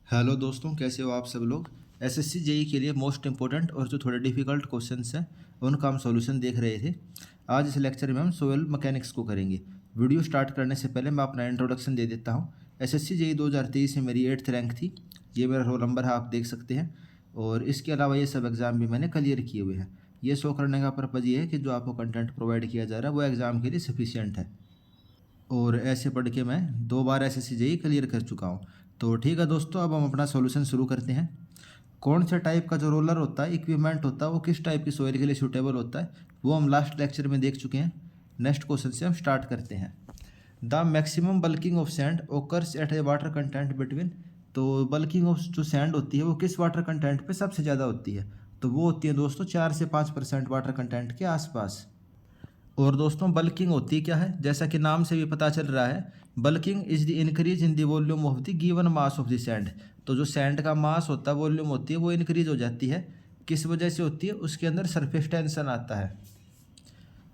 Hello दोस्तों, कैसे हो आप सब लोग। एसएससी जेई के लिए मोस्ट इंपॉर्टेंट और जो थोड़े डिफिकल्ट क्वेश्चंस हैं उनका हम सॉल्यूशन देख रहे थे। आज इस लेक्चर में हम सोयल मैकेनिक्स को करेंगे। वीडियो स्टार्ट करने से पहले मैं अपना इंट्रोडक्शन दे देता हूँ। एसएससी जेई 2023 में मेरी 8th रैंक थी। ये मेरा रोल नंबर है, आप देख सकते हैं। और इसके अलावा ये सब एग्ज़ाम भी मैंने क्लियर किए हुए हैं। ये शो करने का पर्पज़ ये है कि जो आपको कंटेंट प्रोवाइड किया जा रहा है वो एग्ज़ाम के लिए सफिशियंट है। और ऐसे पढ़ के मैं 2 बार एसएससी जेई क्लियर कर चुका हूँ। तो ठीक है दोस्तों, अब हम अपना सॉल्यूशन शुरू करते हैं। कौन से टाइप का जो रोलर होता है, इक्विपमेंट होता है, वो किस टाइप की सॉइल के लिए सूटेबल होता है, वो हम लास्ट लेक्चर में देख चुके हैं। नेक्स्ट क्वेश्चन से हम स्टार्ट करते हैं। The maximum bulking of sand occurs at a water content between. तो बल्किंग ऑफ जो सैंड होती है वो किस वाटर कंटेंट पे सबसे ज़्यादा होती है, तो वो होती है दोस्तों 4 से 5% वाटर कंटेंट के आसपास। और दोस्तों बल्किंग होती क्या है, जैसा कि नाम से भी पता चल रहा है, bulking is the increase in the volume of the given mass of the sand. तो जो सैंड का मास होता है, वॉल्यूम होती है, वो इंक्रीज हो जाती है। किस वजह से होती है, उसके अंदर सरफेस टेंशन आता है।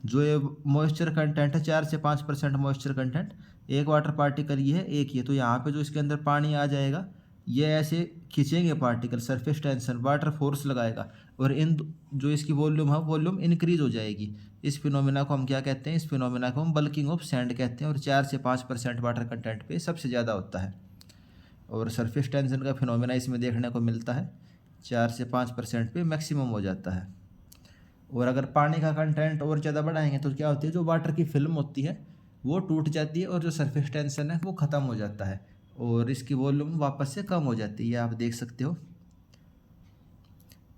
जो ये मॉइस्चर कंटेंट है 4 से 5% मॉइस्चर कंटेंट, एक वाटर पार्टिकल ये है, एक ये, तो यहाँ पे जो इसके अंदर पानी आ जाएगा, ये ऐसे खींचेंगे particle, surface tension, water force लगाएगा, और इन जो इसकी वॉल्यूम है, वॉल्यूम इंक्रीज हो जाएगी। इस फिनोमिना को हम क्या कहते हैं, इस फिनोमिना को हम बल्किंग ऑफ सैंड कहते हैं। और 4 से 5% वाटर कंटेंट पे सबसे ज़्यादा होता है। और सरफेस टेंशन का फिनोमिना इसमें देखने को मिलता है, 4 से 5% पे मैक्सिमम हो जाता है। और अगर पानी का कंटेंट और ज़्यादा बढ़ाएंगे तो क्या होती है, जो वाटर की फिल्म होती है वो टूट जाती है, और जो सरफेस टेंशन है वो ख़त्म हो जाता है, और इसकी वॉल्यूम वापस से कम हो जाती है। आप देख सकते हो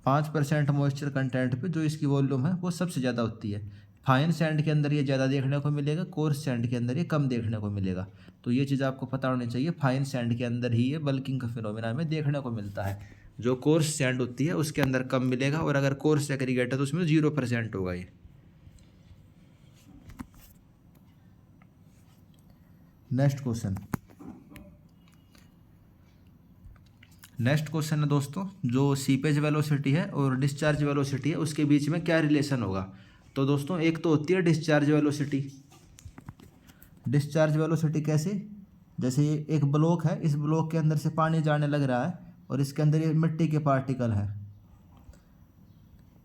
5% मॉइस्चर कंटेंट पे जो इसकी वॉल्यूम है वो सबसे ज़्यादा होती है। फाइन सैंड के अंदर ये ज़्यादा देखने को मिलेगा, कोर्स सैंड के अंदर ये कम देखने को मिलेगा। तो ये चीज़ आपको पता होनी चाहिए, फाइन सैंड के अंदर ही ये बल्किंग का फिनोमिना हमें देखने को मिलता है। जो कोर्स सैंड होती है उसके अंदर कम मिलेगा, और अगर कोर्स एग्रीगेट है तो उसमें 0% होगा ये। Next question. नेक्स्ट क्वेश्चन है दोस्तों, जो सीपेज वेलोसिटी है और डिस्चार्ज वेलोसिटी है उसके बीच में क्या रिलेशन होगा। तो दोस्तों एक तो होती है डिस्चार्ज वेलोसिटी। डिस्चार्ज वेलोसिटी कैसे, जैसे ये एक ब्लॉक है, इस ब्लॉक के अंदर से पानी जाने लग रहा है, और इसके अंदर ये मिट्टी के पार्टिकल हैं।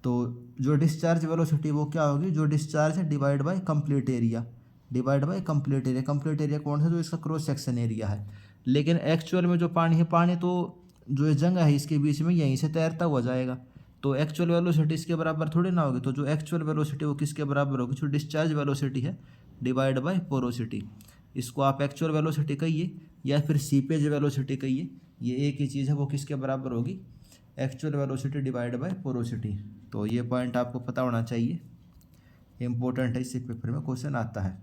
तो जो डिस्चार्ज वेलोसिटी वो क्या होगी, जो डिस्चार्ज है divide by complete area, divide by complete area. Complete area कौन सा, जो इसका क्रॉस सेक्शन एरिया है। लेकिन एक्चुअल में जो पानी है, पानी तो जो ये जगह है इसके बीच में यहीं से तैरता हुआ जाएगा, तो एक्चुअल वेलोसिटी इसके बराबर थोड़ी ना होगी। तो जो एक्चुअल वेलोसिटी वो किसके बराबर होगी, जो डिस्चार्ज वेलोसिटी है डिवाइड बाय पोरोसिटी। इसको आप एक्चुअल वेलोसिटी कहिए या फिर सीपेज वेलोसिटी कहिए, ये एक ही चीज़ है। वो किसके बराबर होगी, actual velocity divide by porosity. तो ये पॉइंट आपको पता होना चाहिए, इंपॉर्टेंट है, इससे पेपर में क्वेश्चन आता है।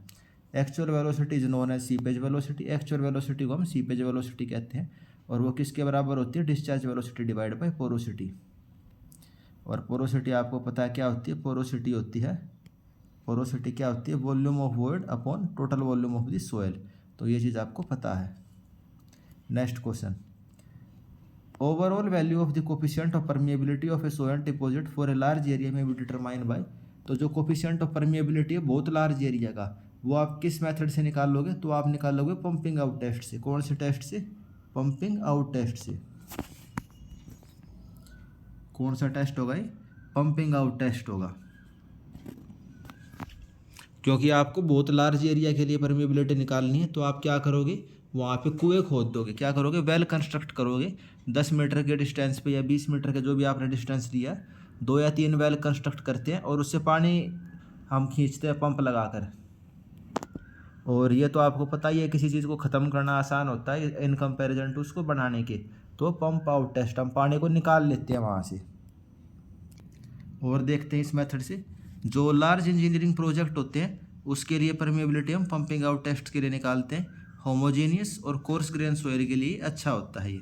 Actual velocity is known as seepage velocity. Actual velocity को हम सीपेज वेलोसिटी कहते हैं, और वो किसके बराबर होती है, discharge velocity divide by porosity. और पोरोसिटी आपको पता है क्या होती है, पोरोसिटी होती है, पोरोसिटी क्या होती है, volume of void upon total volume of the soil. तो ये चीज़ आपको पता है। Next question, overall value of the coefficient of permeability of A soil deposit for a large area में बी डिटरमाइन बाय। तो जो कोफिशिएंट ऑफ परमिएबिलिटी है बहुत लार्ज एरिया का, वो आप किस मेथड से निकाल लोगे, तो आप निकाल लोगे पंपिंग आउट टेस्ट से। कौन से टेस्ट से, पंपिंग आउट टेस्ट से। कौन सा टेस्ट होगा ये, पंपिंग आउट टेस्ट होगा। क्योंकि आपको बहुत लार्ज एरिया के लिए परमिएबिलिटी निकालनी है, तो आप क्या करोगे, वहाँ पे कुएं खोद दोगे, क्या करोगे, वेल कंस्ट्रक्ट करोगे। 10 मीटर के डिस्टेंस पे या 20 मीटर के जो भी आपने डिस्टेंस लिया, 2 या 3 वेल कंस्ट्रक्ट करते हैं, और उससे पानी हम खींचते हैं पंप लगाकर। और ये तो आपको पता ही है, किसी चीज़ को ख़त्म करना आसान होता है इन कंपैरिजन टू उसको बढ़ाने के। तो पंप आउट टेस्ट, हम पानी को निकाल लेते हैं वहाँ से। और देखते हैं इस मेथड से, जो लार्ज इंजीनियरिंग प्रोजेक्ट होते हैं उसके लिए परमिएबिलिटी हम पंपिंग आउट टेस्ट के लिए निकालते हैं। होमोजेनियस और कोर्स ग्रेन सोयल के लिए अच्छा होता है ये।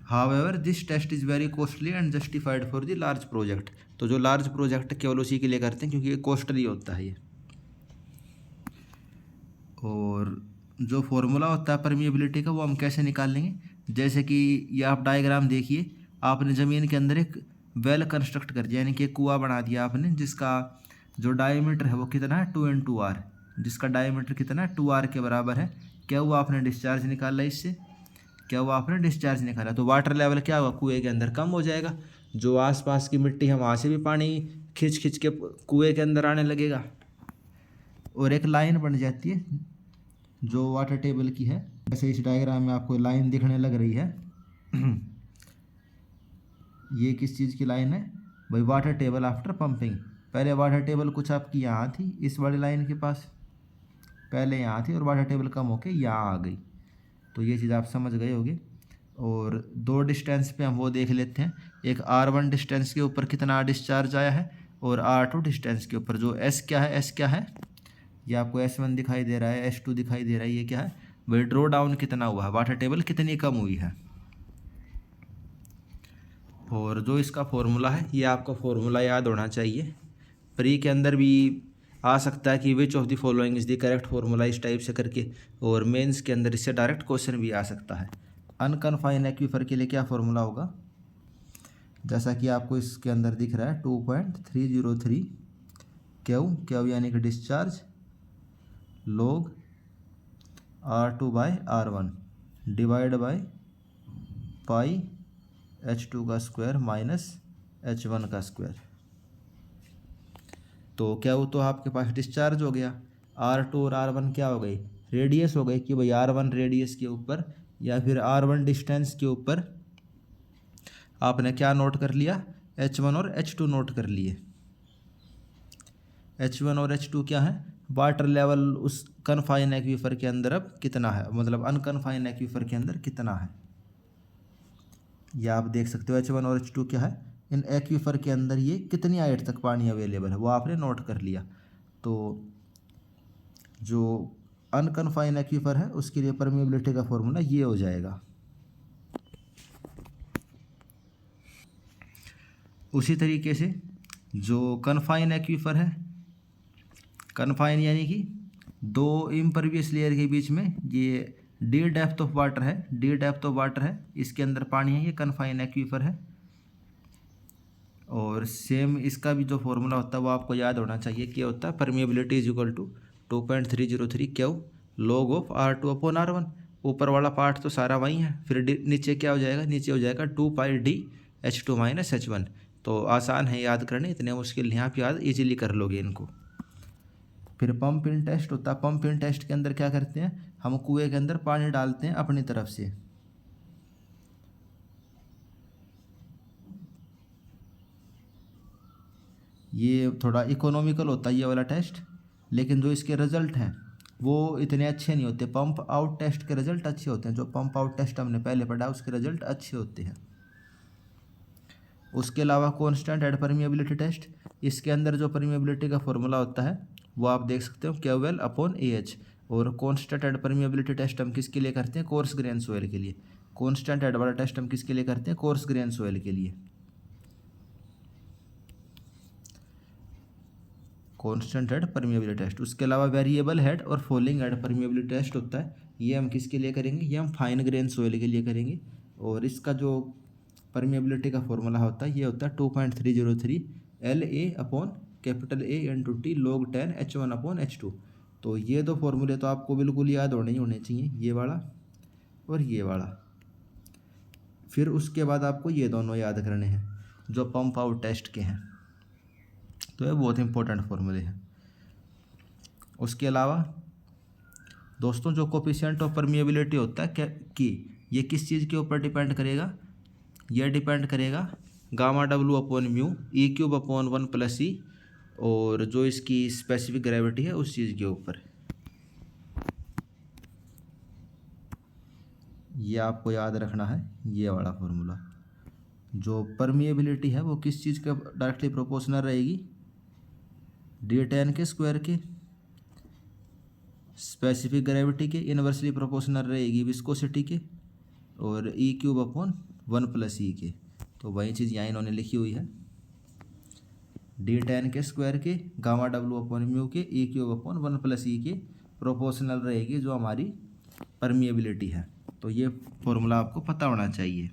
However this test is very costly and justified for the large project. तो जो लार्ज प्रोजेक्ट केवल उसी के लिए करते हैं क्योंकि ये कॉस्टली होता है ये। और जो फॉर्मूला होता है परमिएबिलिटी का, वो हम कैसे निकाल लेंगे, जैसे कि ये आप डायग्राम देखिए, आपने ज़मीन के अंदर एक वेल कंस्ट्रक्ट कर दिया, यानी कि एक कुआं बना दिया आपने, जिसका जो डायमीटर है वो कितना है, 2 × 2r, जिसका डायमीटर कितना है, 2r के बराबर है। क्या हुआ, आपने डिस्चार्ज निकाला इससे, क्या हुआ, आपने डिस्चार्ज निकाला, तो वाटर लेवल क्या हुआ, कुएं के अंदर कम हो जाएगा। जो आसपास की मिट्टी है वहाँ से भी पानी खींच खींच के कुएं के अंदर आने लगेगा और एक लाइन बन जाती है जो वाटर टेबल की है। जैसे इस डायग्राम में आपको लाइन दिखने लग रही है ये किस चीज़ की लाइन है भाई, वाटर टेबल आफ्टर पंपिंग। पहले वाटर टेबल कुछ आपकी यहाँ थी इस वाली लाइन के पास, पहले यहाँ थी और वाटर टेबल कम होके यहाँ आ गई। तो ये चीज़ आप समझ गए होगे। और दो डिस्टेंस पे हम वो देख लेते हैं, एक R1 डिस्टेंस के ऊपर कितना डिस्चार्ज आया है और R2 डिस्टेंस के ऊपर जो S क्या है, S क्या है, ये आपको S1 दिखाई दे रहा है, S2 दिखाई दे रहा है, ये क्या है भाई, ड्रॉ डाउन कितना हुआ है, वाटर टेबल कितनी कम हुई है। और जो इसका फॉर्मूला है ये आपको फॉर्मूला याद होना चाहिए। प्री के अंदर भी आ सकता है कि विच of the following is the correct formula, इस टाइप से करके, और मेंस के अंदर इससे डायरेक्ट क्वेश्चन भी आ सकता है। अनकन्फाइंड एक्वीफर के लिए क्या फॉर्मूला होगा, जैसा कि आपको इसके अंदर दिख रहा है 2.303 क्यू यानी कि discharge log R2/R1 divide by pi H2 का स्क्वायर माइनस H1 का स्क्वायर। तो क्या वो तो आपके पास डिस्चार्ज हो गया, R2 और R1 क्या हो गई, रेडियस हो गई कि भाई R1 रेडियस के ऊपर या फिर R1 डिस्टेंस के ऊपर आपने क्या नोट कर लिया, H1 और H2 नोट कर लिए। H1 और H2 क्या है, वाटर लेवल उस कन्फाइन एक्वीफर के अंदर अब कितना है, मतलब अनकन्फाइन एक्वीफर के अंदर कितना है, या आप देख सकते हो H1 और H2 क्या है, इन एक्वीफर के अंदर ये कितनी हाइट तक पानी अवेलेबल है वो आपने नोट कर लिया। तो जो अनकन्फाइन एक्वीफर है उसके लिए परमिएबिलिटी का फॉर्मूला ये हो जाएगा। उसी तरीके से जो कन्फाइन एक्वीफर है, कन्फाइन यानी कि दो इम्परवियस लेयर के बीच में ये डी डेप्थ ऑफ वाटर है, डी डेप्थ ऑफ वाटर है, इसके अंदर पानी है, ये कन्फाइन एक्वीफर है। और सेम इसका भी जो फॉर्मूला होता है वो आपको याद होना चाहिए, क्या होता है, permeability is equal to 2.303 Q log of R2/R1। ऊपर वाला पार्ट तो सारा वही है, फिर नीचे क्या हो जाएगा, नीचे हो जाएगा 2πD H2 - H1। तो आसान है याद करने, इतने मुश्किल नहीं, आप याद इजीली कर लोगे इनको। फिर पंप इन टेस्ट होता है, पंप इन टेस्ट के अंदर क्या करते हैं, हम कुएं के अंदर पानी डालते हैं अपनी तरफ से, ये थोड़ा इकोनॉमिकल होता है ये वाला टेस्ट, लेकिन जो इसके रिजल्ट हैं वो इतने अच्छे नहीं होते। पंप आउट टेस्ट के रिजल्ट अच्छे होते हैं, जो पंप आउट टेस्ट हमने पहले पढ़ा उसके रिजल्ट अच्छे होते हैं। उसके अलावा कांस्टेंट एड परमिएबिलिटी टेस्ट, इसके अंदर जो परमिएबिलिटी का फॉर्मूला होता है वो आप देख सकते हो QL/AH। और कांस्टेंट एड परमिएबिलिटी टेस्ट हम किसके लिए करते हैं, कोर्स ग्रेन सोइल के लिए। कांस्टेंट एड वाला टेस्ट हम किसके लिए करते हैं, कोर्स ग्रेन सोइल के लिए। Constant head permeability test. उसके अलावा वेरिएबल हेड और फॉलिंग हेड परमिएबिलिटी टेस्ट होता है, ये हम किसके लिए करेंगे, ये हम फाइन ग्रेन सोइल के लिए करेंगे। और इसका जो परमिएबिलिटी का फॉर्मूला होता है ये होता है 2.303 LA/A × T log 10 H1/H2। तो ये दो फॉर्मूले तो आपको बिल्कुल याद होने ही होने चाहिए, ये वाला और ये वाला। फिर उसके बाद आपको ये दोनों याद करने हैं जो पंप आउट टेस्ट के हैं, तो ये बहुत इंपॉर्टेंट फॉर्मूले हैं। उसके अलावा दोस्तों जो कोफिशिएंट ऑफ परमिएबिलिटी होता है क्या कि ये किस चीज़ के ऊपर डिपेंड करेगा, यह डिपेंड करेगा γW/μ E³ 1 + E, और जो इसकी स्पेसिफिक ग्रेविटी है उस चीज़ के ऊपर। ये आपको याद रखना है, ये वाला फॉर्मूला। जो परमिएबिलिटी है वो किस चीज़ का डायरेक्टली प्रोपोर्शनल रहेगी, D10 के स्क्वायर के, स्पेसिफिक ग्रेविटी के इन्वर्सली प्रोपोर्शनल रहेगी विस्कोसिटी के, और E³ 1 + E के। तो वही चीज़ यहाँ इन्होंने लिखी हुई है, D10 के स्क्वायर के, γW/μ के, E³ 1 + E के प्रोपोर्शनल रहेगी जो हमारी परमिएबिलिटी है। तो ये फॉर्मूला आपको पता होना चाहिए।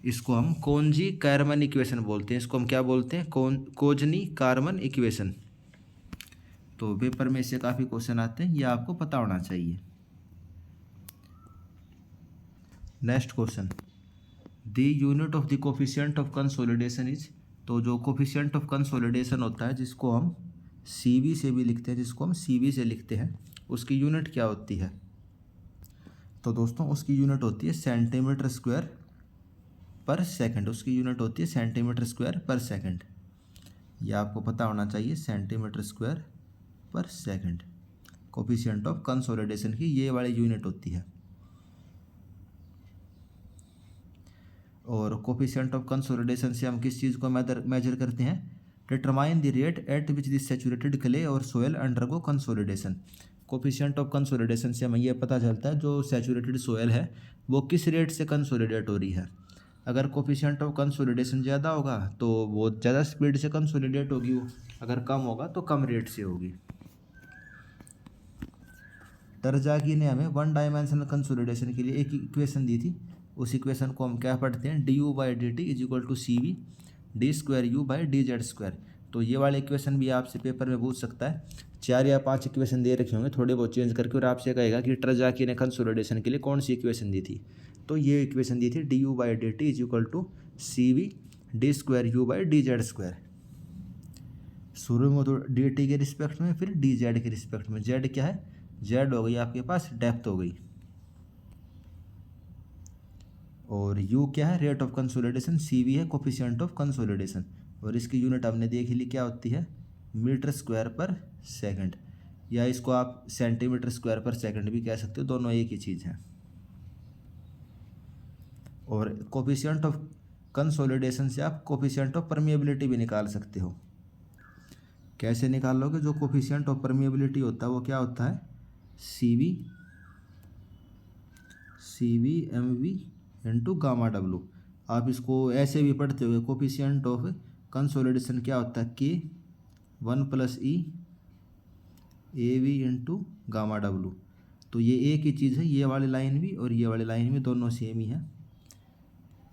इसको हम कोंजी-कारमन इक्वेशन बोलते हैं, इसको हम क्या बोलते हैं, कोजनी-कारमन इक्वेशन। तो पेपर में इससे काफ़ी क्वेश्चन आते हैं, ये आपको पता होना चाहिए। Next question, the unit of the coefficient of consolidation is. तो जो कोफिशिएंट ऑफ कंसोलिडेशन होता है, जिसको हम सीवी से भी लिखते हैं, जिसको हम सीवी से लिखते हैं, उसकी यूनिट क्या होती है? तो दोस्तों उसकी यूनिट होती है सेंटीमीटर स्क्वायर पर सेकंड। उसकी यूनिट होती है सेंटीमीटर स्क्वायर पर सेकंड। यह आपको पता होना चाहिए, सेंटीमीटर स्क्वायर पर सेकंड कोफिशिएंट ऑफ कंसोलिडेशन की ये वाली यूनिट होती है। और कोफिशिएंट ऑफ कंसोलिडेशन से हम किस चीज़ को मेजर करते हैं? Determine the rate at which the saturated clay और soil undergo consolidation. Coefficient of consolidation से हमें यह पता चलता है जो सैचुरेटेड सोयल है वो किस रेट से कंसोलिडेट हो रही है। अगर कोफिशिएंट ऑफ कंसोलिडेशन ज़्यादा होगा तो वो ज़्यादा स्पीड से कंसोलिडेट होगी, वो अगर कम होगा तो कम रेट से होगी। तरजाकी ने हमें वन डायमेंशनल कंसोलिडेशन के लिए एक इक्वेशन दी थी। उस इक्वेशन को हम क्या पढ़ते हैं? D U by D T is equal to C V D square U by D Z square. तो ये वाला इक्वेशन भी आपसे पेपर में पूछ सकता है। 4 या 5 इक्वेशन दे रखे होंगे थोड़े बहुत चेंज करके, और आपसे कहेगा कि तरजाकी ने कंसोलिडेशन के लिए कौन सी इक्वेशन दी थी। तो ये इक्वेशन दी थी D U by D T is equal to C V D square U by D Z square. शुरू में तो डी टी के रिस्पेक्ट में, फिर डी जेड के रिस्पेक्ट में। जेड क्या है? जेड हो गई आपके पास डेप्थ हो गई, और यू क्या है? Rate of consolidation. C V है कोफिशिएंट ऑफ कंसोलिडेशन, और इसकी यूनिट हमने देख ली क्या होती है? मीटर स्क्वायर पर सेकंड, या इसको आप सेंटीमीटर स्क्वायर पर सेकंड भी कह सकते हो, दोनों एक ही चीज़ है। और कोफिशिएंट ऑफ कंसोलिडेशन से आप कोफिशिएंट ऑफ परमिएबिलिटी भी निकाल सकते हो। कैसे निकालोगे? जो कोफिशिएंट ऑफ परमिएबिलिटी होता है वो क्या होता है? C V M V into gamma W. आप इसको ऐसे भी पढ़ते हो, कोफिशिएंट ऑफ कंसोलिडेशन क्या होता है? के 1 plus E A V into gamma W. तो ये एक ही चीज़ है, ये वाली लाइन भी और ये वाली लाइन भी दोनों सेम ही है,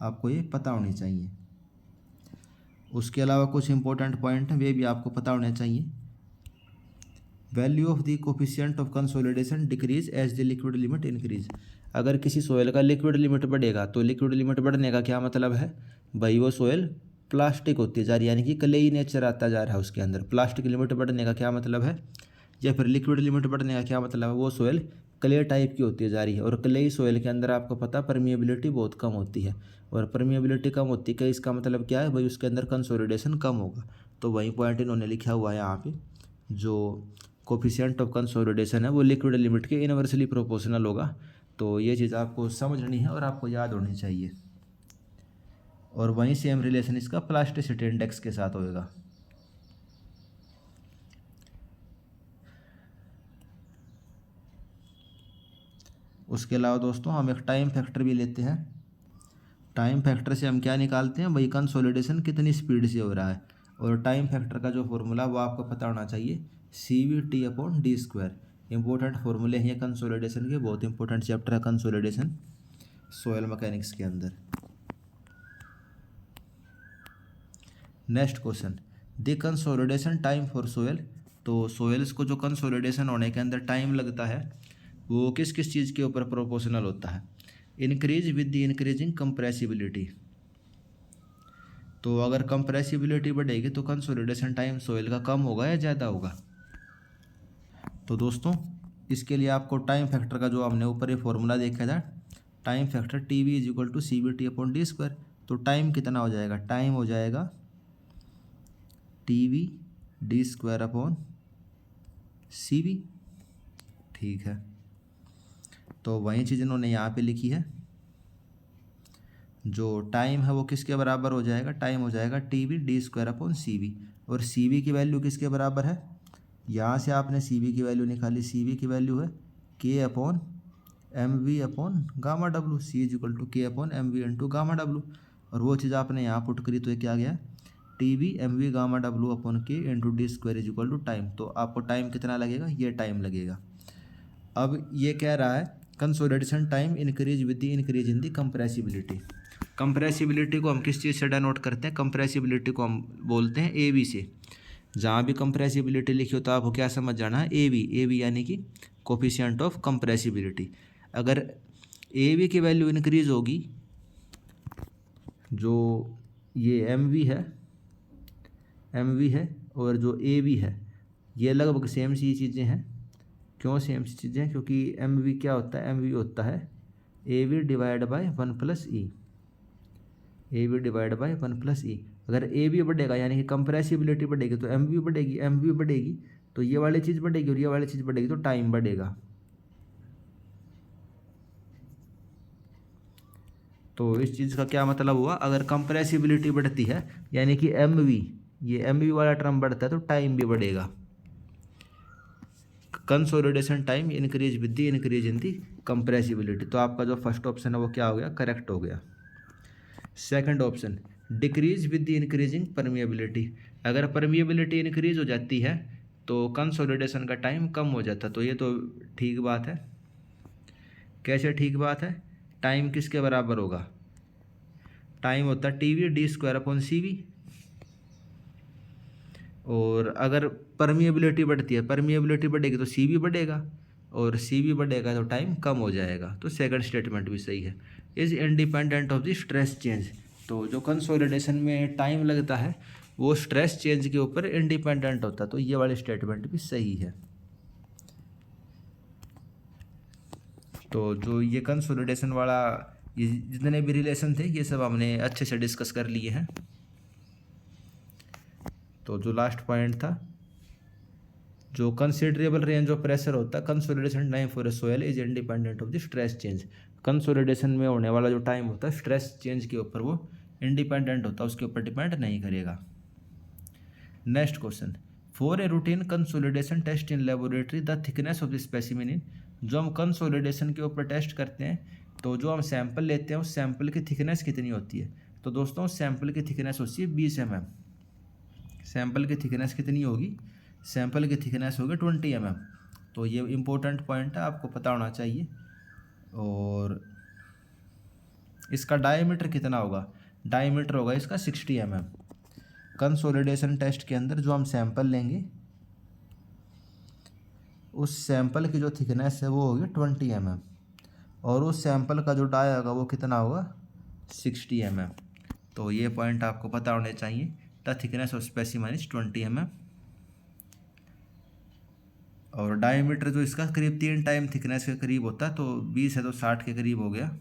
आपको ये पता होनी चाहिए। उसके अलावा कुछ इंपॉर्टेंट पॉइंट हैं, वे भी आपको पता होने चाहिए। Value of the coefficient of consolidation decrease as the liquid limit increase. अगर किसी सोयल का लिक्विड लिमिट बढ़ेगा तो लिक्विड लिमिट बढ़ने का क्या मतलब है भाई? वो सोयल प्लास्टिक होती जा रही है, यानी कि क्लेई नेचर आता जा रहा है उसके अंदर। प्लास्टिक लिमिट बढ़ने का क्या मतलब है? या फिर लिक्विड लिमिट बढ़ने का क्या मतलब है? वो सोयल क्ले टाइप की होती जा रही है, और क्लेई सोयल के अंदर आपको पता परमिएबिलिटी बहुत कम होती है, और परमिएबिलिटी कम होती है इसका मतलब क्या है भाई? उसके अंदर कंसोलिडेशन कम होगा। तो वही पॉइंट इन्होंने लिखा हुआ है यहाँ पे, जो कोफिशिएंट ऑफ कंसोलिडेशन है वो लिक्विड लिमिट के इनवर्सली प्रोपोर्शनल होगा। तो ये चीज़ आपको समझनी है और आपको याद होनी चाहिए। और वहीं सेम रिलेशन इसका प्लास्टिसिटी इंडेक्स के साथ होएगा। उसके अलावा दोस्तों हम एक टाइम फैक्टर भी लेते हैं। टाइम फैक्टर से हम क्या निकालते हैं भाई? कंसोलिडेशन कितनी स्पीड से हो रहा है। और टाइम फैक्टर का जो फॉर्मूला वो आपको पता होना चाहिए, C V T upon D square. Important फॉर्मूले हैं कंसोलिडेशन के, बहुत इंपॉर्टेंट चैप्टर है कंसोलिडेशन सोयल मैकेनिक्स के अंदर। Next question, the consolidation time for soil. तो सोयल्स को जो कंसोलिडेशन होने के अंदर टाइम लगता है वो किस किस चीज़ के ऊपर प्रोपोर्शनल होता है? Increase with the increasing compressibility. तो अगर कंप्रेसिबिलिटी बढ़ेगी तो कंसोलिडेशन टाइम सोयल का कम होगा या ज़्यादा होगा? तो दोस्तों इसके लिए आपको टाइम फैक्टर का जो हमने ऊपर ये फॉर्मूला देखा था, time factor T V is equal to C V T upon D square. तो टाइम कितना हो जाएगा? टाइम हो जाएगा T V D square upon C V. ठीक है, तो वही चीज़ इन्होंने यहाँ पे लिखी है। जो टाइम है वो किसके बराबर हो जाएगा? टाइम हो जाएगा T V D square upon C V. और सी वी की वैल्यू किसके बराबर है? यहाँ से आपने सी वी की वैल्यू निकाली। सी वी की वैल्यू है K upon M V upon gamma W. C is equal to K upon M V into gamma W. और वो चीज़ आपने यहाँ पुट करी तो ये क्या गया? T V M V gamma W upon K into D square is equal to time. तो आपको टाइम कितना लगेगा? ये टाइम लगेगा। अब ये कह रहा है consolidation time increase with the increase in the compressibility. Compressibility को हम किस चीज़ से डिनोट करते हैं? कंप्रेसिबिलिटी को हम बोलते हैं ए वी से। जहाँ भी कंप्रेसिबिलिटी लिखी हो तो आपको क्या समझ जाना है, ए वी यानी कि कोफिशिएंट ऑफ कंप्रेसिबिलिटी। अगर ए वी की वैल्यू इंक्रीज होगी, जो ये एम वी है और जो ए वी है, ये लगभग सेम सी चीज़ें हैं। क्यों सेम सी चीज़ें हैं? क्योंकि एम वी क्या होता है, एम वी होता है A V divide by 1+E, A V divide by 1+E। अगर ए वी बढ़ेगा यानी कि कंप्रेसिबिलिटी बढ़ेगी तो एम वी बढ़ेगी, एम वी बढ़ेगी तो ये वाली चीज़ बढ़ेगी और ये वाली चीज़ बढ़ेगी तो टाइम बढ़ेगा। तो इस चीज़ का क्या मतलब हुआ, अगर कंप्रेसिबिलिटी बढ़ती है यानी कि एम वी, ये एम वी वाला टर्म बढ़ता है तो टाइम भी बढ़ेगा। Consolidation time increase with the increase in the compressibility. तो आपका जो फर्स्ट ऑप्शन है वो क्या हो गया, करेक्ट हो गया। Second option, decrease with the increasing permeability. अगर परमिएबिलिटी इंक्रीज हो जाती है तो कंसोलिडेशन का टाइम कम हो जाता है। तो ये तो ठीक बात है। कैसे ठीक बात है, टाइम किसके बराबर होगा, टाइम होता है टी वी d² / cv। और अगर परमिएबिलिटी बढ़ती है, परमिएबिलिटी बढ़ेगी तो सी भी बढ़ेगा और सी भी बढ़ेगा तो टाइम कम हो जाएगा। तो सेकंड स्टेटमेंट भी सही है। Is independent of the stress change. तो जो कंसोलिडेशन में टाइम लगता है वो स्ट्रेस चेंज के ऊपर इंडिपेंडेंट होता है। तो ये वाली स्टेटमेंट भी सही है। तो जो ये कंसोलिडेशन वाला, ये जितने भी रिलेशन थे ये सब हमने अच्छे से डिस्कस कर लिए हैं। तो जो लास्ट पॉइंट था, जो कंसिडरेबल रेंज ऑफ प्रेशर होता है consolidation time for a soil is independent of the stress change. Consolidation में होने वाला जो टाइम होता है स्ट्रेस चेंज के ऊपर वो इंडिपेंडेंट होता है, उसके ऊपर डिपेंड नहीं करेगा। Next question, for a routine consolidation test in laboratory the thickness of the specimen in. जो हम कंसोलिडेशन के ऊपर टेस्ट करते हैं तो जो हम सैंपल लेते हैं उस सैंपल की थिकनेस कितनी होती है। तो दोस्तों सैंपल की थिकनेस होती है 20 mm। सैंपल की थिकनेस कितनी होगी, सैंपल की थिकनेस होगी 20 mm। तो ये इम्पोर्टेंट पॉइंट है, आपको पता होना चाहिए। और इसका डायमीटर कितना होगा, डायमीटर होगा इसका 60 mm। कंसोलिडेशन टेस्ट के अंदर जो हम सैंपल लेंगे उस सैंपल की जो थिकनेस है वो होगी 20 mm और उस सैंपल का जो डाई होगा वो कितना होगा 60 mm। तो ये पॉइंट आपको पता होने चाहिए। The thickness of specimen is 20 mm और डायमीटर जो इसका करीब 3 टाइम थिकनेस के करीब होता है। तो 20 है तो 60 के करीब हो गया।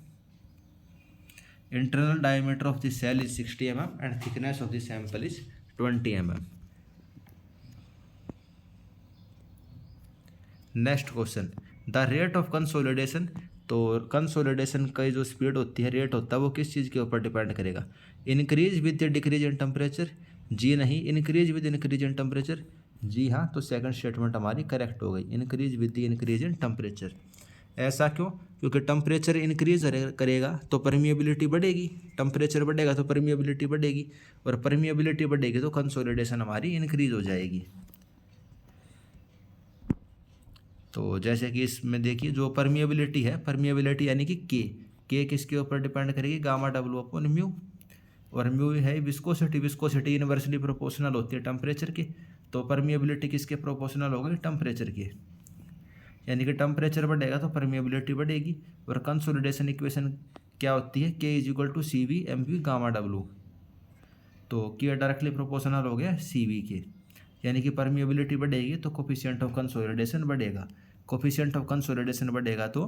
Internal diameter of the cell is 60 mm and thickness of the sample is 20 mm। Next question, the rate of consolidation. तो कंसोलिडेशन का जो स्पीड होती है, रेट होता है, वो किस चीज़ के ऊपर डिपेंड करेगा, increase with decrease in temperature. जी नहीं, increase with increase in temperature. जी हाँ, तो सेकंड स्टेटमेंट हमारी करेक्ट हो गई, increase with increase in temperature. ऐसा क्यों, क्योंकि टेम्परेचर इंक्रीज करेगा तो परमिएबिलिटी बढ़ेगी, टेम्परेचर बढ़ेगा तो परमिएबिलिटी बढ़ेगी और परमिएबिलिटी बढ़ेगी तो कंसोलिडेशन हमारी इंक्रीज हो जाएगी। तो जैसे कि इसमें देखिए जो परमिएबिलिटी है, परमिएबिलिटी यानी कि के किसके ऊपर डिपेंड करेगी, गामा डब्ल्यू अपॉन म्यू। और म्यू है विस्कोसिटी, विस्कोसिटी इनवर्सली प्रोपोर्शनल होती है टेम्परेचर के। तो परमिएबिलिटी किसके प्रोपोर्शनल होगी, टेम्परेचर के। यानी कि टेम्परेचर बढ़ेगा तो परमिएबिलिटी बढ़ेगी। और कंसोलिडेशन इक्वेशन क्या होती है, K is equal to C V M V gamma W. तो के डायरेक्टली प्रोपोर्शनल हो गया सी वी के। यानी कि परमिएबिलिटी बढ़ेगी तो कोफिशिएंट ऑफ कंसोलिडेशन बढ़ेगा, कोफिशिएंट ऑफ कंसोलिडेशन बढ़ेगा तो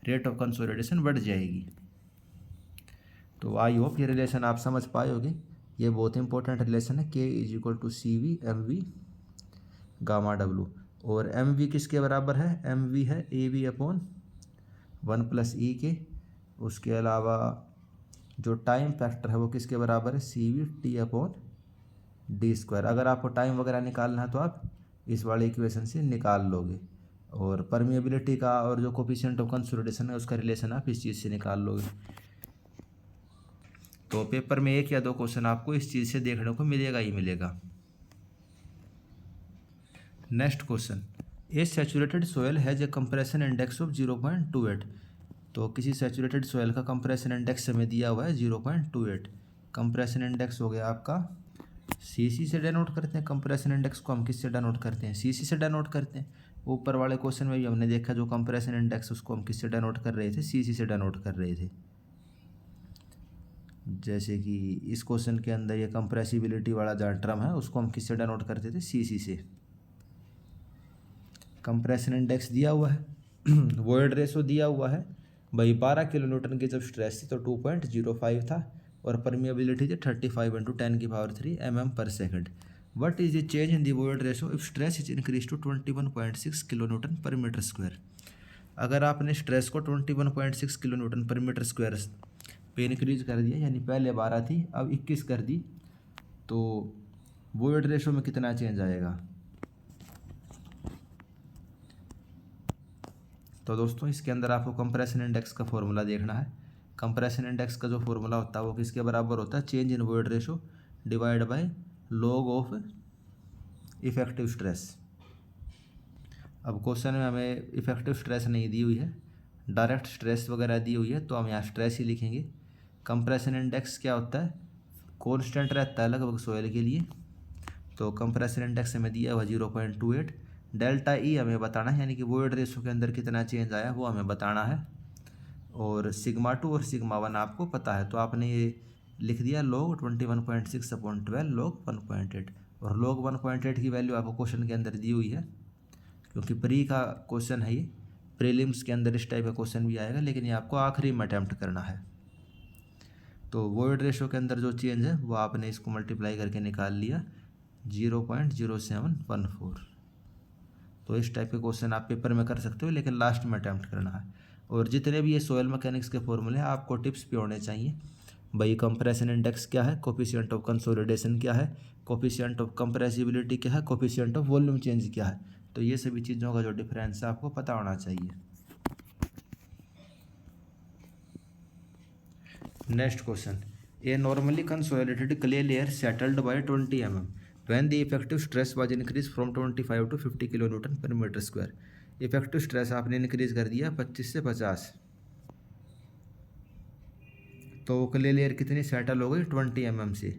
रेट ऑफ कंसोलिडेशन बढ़ जाएगी। तो आई होप ये रिलेशन आप समझ पाए होगे। ये बहुत इंपॉर्टेंट रिलेशन है, K is equal to C V M V gamma W. और एम वी किसके बराबर है, एम वी है ए वी अपॉन 1+E के। उसके अलावा जो टाइम फैक्टर है वो किसके बराबर है, C V T upon d²। अगर आपको टाइम वगैरह निकालना है तो आप इस वाले इक्वेशन से निकाल लोगे। और परमिएबिलिटी का और जो कोफिशिएंट ऑफ कंसोलिडेशन है उसका रिलेशन आप इस चीज़ से निकाल लोगे। तो पेपर में 1 या 2 क्वेश्चन आपको इस चीज़ से देखने को मिलेगा ही मिलेगा। Next question, A saturated soil has a compression index of 0.28। तो किसी सैचुरेटेड सोयल का कंप्रेशन इंडेक्स हमें दिया हुआ है 0.28। कंप्रेशन इंडेक्स हो गया आपका सीसी से डिनोट करते हैं, कंप्रेशन इंडेक्स को हम किससे डिनोट करते हैं, सीसी से डिनोट करते हैं। ऊपर वाले क्वेश्चन में भी हमने देखा जो कंप्रेशन इंडेक्स उसको हम किससे डिनोट कर रहे थे, सीसी से डिनोट कर रहे थे। जैसे कि इस क्वेश्चन के अंदर ये कंप्रेसिबिलिटी वाला जो टर्म है उसको हम किससे डिनोट करते थे, सीसी से। कंप्रेशन इंडेक्स दिया हुआ है, वॉइड रेशो दिया हुआ है भाई 12 किलो न्यूटन की जब स्ट्रेस थी तो 2.05 था और परमिएबिलिटी थी 35 × 10⁻³ mm/s। What is the change in the void ratio if stress is increase to 21.6 kilo newton per metre square. अगर आपने स्ट्रेस को 21.6 kilo newton per metre square पे इंक्रीज कर दिया, यानी पहले 12 थी अब 21 कर दी, तो वॉइड रेशो में कितना चेंज आएगा। तो दोस्तों इसके अंदर आपको कंप्रेशन इंडेक्स का फॉर्मूला देखना है। कंप्रेशन इंडेक्स का जो फॉर्मूला होता है वो किसके बराबर होता है, change in void ratio divide by log of effective stress. अब क्वेश्चन में हमें इफेक्टिव स्ट्रेस नहीं दी हुई है, डायरेक्ट स्ट्रेस वगैरह दी हुई है, तो हम यहाँ स्ट्रेस ही लिखेंगे। कंप्रेशन इंडेक्स क्या होता है, कॉन्स्टेंट रहता है लगभग सॉइल के लिए, तो कंप्रेशन इंडेक्स हमें दिया हुआ 0.28। डेल्टा ई हमें बताना है, यानी कि वॉइड रेशो के अंदर कितना चेंज आया वो हमें बताना है। और सिग्मा 2 और सिग्मा 1 आपको पता है, तो आपने ये लिख दिया log 21.6/12 log 1.8। और log 1.8 की वैल्यू आपको क्वेश्चन के अंदर दी हुई है, क्योंकि प्री का क्वेश्चन है ये, प्रीलिम्स के अंदर इस टाइप का क्वेश्चन भी आएगा, लेकिन ये आपको आखिरी में अटैम्प्ट करना है। तो वॉइड रेशो के अंदर जो चेंज है वो आपने इसको मल्टीप्लाई करके निकाल लिया 0.0714। तो इस टाइप के क्वेश्चन आप पेपर में कर सकते हो, लेकिन लास्ट में अटैम्प्ट करना है। और जितने भी ये सॉइल मैकेनिक्स के फॉर्मूले हैं आपको टिप्स भी होने चाहिए भाई। कंप्रेशन इंडेक्स क्या है, कोफिशिएंट ऑफ कंसोलिडेशन क्या है, कोफिशिएंट ऑफ कंप्रेसिबिलिटी क्या है, कोफिशिएंट ऑफ वॉल्यूम चेंज क्या है, तो ये सभी चीज़ों का जो डिफरेंस है आपको पता होना चाहिए। Next question, A normally consolidated clay layer settled bye 20 mm when the effective stress was increased from 25 to 50 kilo newton per metre square. Effective stress आपने इंक्रीज कर दिया 25 से 50, तो क्ले लेयर कितनी सेटल हो गई 20 mm से।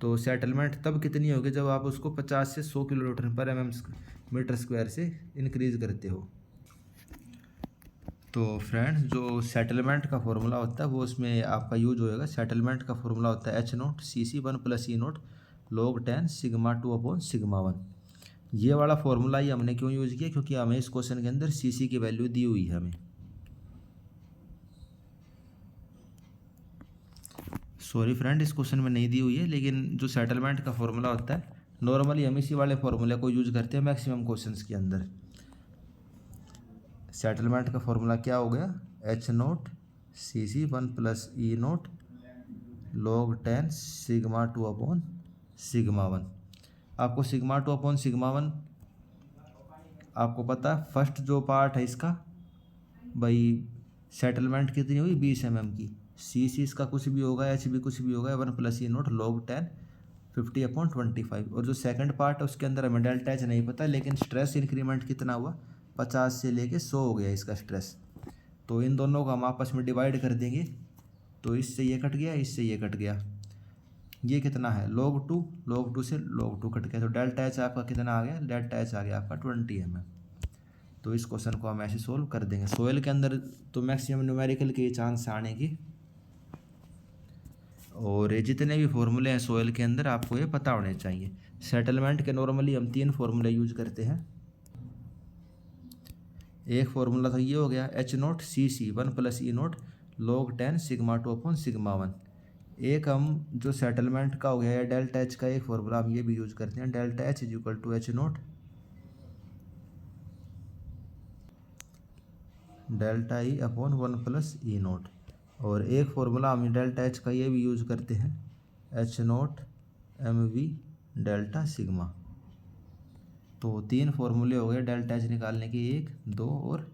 तो सेटलमेंट तब कितनी होगी जब आप उसको 50 से 100 kilo newton per metre square से इंक्रीज करते हो। तो फ्रेंड्स जो सेटलमेंट का फॉर्मूला होता है वो उसमें आपका यूज होएगा। सेटलमेंट का फॉर्मूला होता है H0 CC 1 + E0 log 10 sigma 2/σ1। ये वाला फॉर्मूला ही हमने क्यों यूज़ किया, क्योंकि हमें इस क्वेश्चन के अंदर सीसी की वैल्यू दी हुई है हमें, सॉरी फ्रेंड इस क्वेश्चन में नहीं दी हुई है, लेकिन जो सेटलमेंट का फॉर्मूला होता है नॉर्मली हम इसी वाले फॉर्मूले को यूज करते हैं मैक्सिमम क्वेश्चंस के अंदर। सेटलमेंट का फॉर्मूला क्या हो गया, H0 CC 1 + E0 log 10 sigma 2/σ1। आपको सिग्मा 2/σ1 आपको पता है फर्स्ट जो पार्ट है इसका भाई सेटलमेंट कितनी हुई 20 mm की, CC इसका कुछ भी होगा, H भी कुछ भी होगा, 1 + E0 log 10 50/25। और जो सेकंड पार्ट है उसके अंदर हमें डेल्टा H नहीं पता, लेकिन स्ट्रेस इंक्रीमेंट कितना हुआ 50 से लेके 100 हो गया इसका स्ट्रेस। तो इन दोनों को हम आपस में डिवाइड कर देंगे, तो इससे ये कट गया, इससे ये कट गया, ये कितना है log 2 से log 2 कट गया, तो डेल्टा H आपका कितना आ गया, डेल्टा H आ गया आपका 20 mm। तो इस क्वेश्चन को हम ऐसे सोल्व कर देंगे। सोइल के अंदर तो मैक्सिमम न्यूमेरिकल के चांस आने की, और ये जितने भी फॉर्मूले हैं सोइल के अंदर आपको ये पता होने चाहिए। सेटलमेंट के नॉर्मली हम 3 फॉर्मूले यूज करते हैं। एक फॉर्मूला तो ये हो गया H0 CC 1 + E0 log 10 sigma 2/σ1। एक हम जो सेटलमेंट का हो गया है डेल्टा H का एक फॉर्मूला हम ये भी यूज करते हैं, delta H = H0 delta E/1 + E0। और एक फॉर्मूला हम डेल्टा H का ये भी यूज करते हैं H0 mv डेल्टा सिग्मा। तो 3 फॉर्मूले हो गए डेल्टा H निकालने के, 1 2 और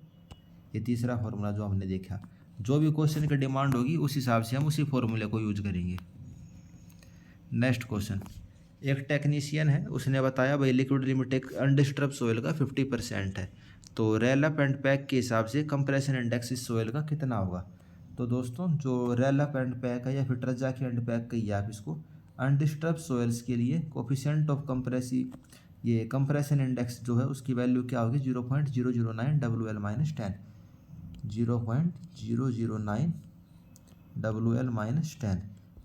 ये तीसरा फॉर्मूला जो हमने देखा। जो भी क्वेश्चन की डिमांड होगी उस हिसाब से हम उसी फॉर्मूले को यूज करेंगे। नेक्स्ट क्वेश्चन, एक टेक्नीशियन है, उसने बताया भाई लिक्विड लिमिट एक अनडिस्टर्ब सोइल का 50% है, तो रेलअप एंड पैक के हिसाब से कंप्रेशन इंडेक्स इस सोइल का कितना होगा। तो दोस्तों जो रेलअप एंड पैक है या फिर ट्रजाकी एंड पैक कहिए आप इसको, अनडिस्टर्ब सोयल्स के लिए कोफिशिएंट ऑफ कंप्रेशन इंडेक्स जो है उसकी वैल्यू क्या होगी 0.009 WL-10 0.009 WL-10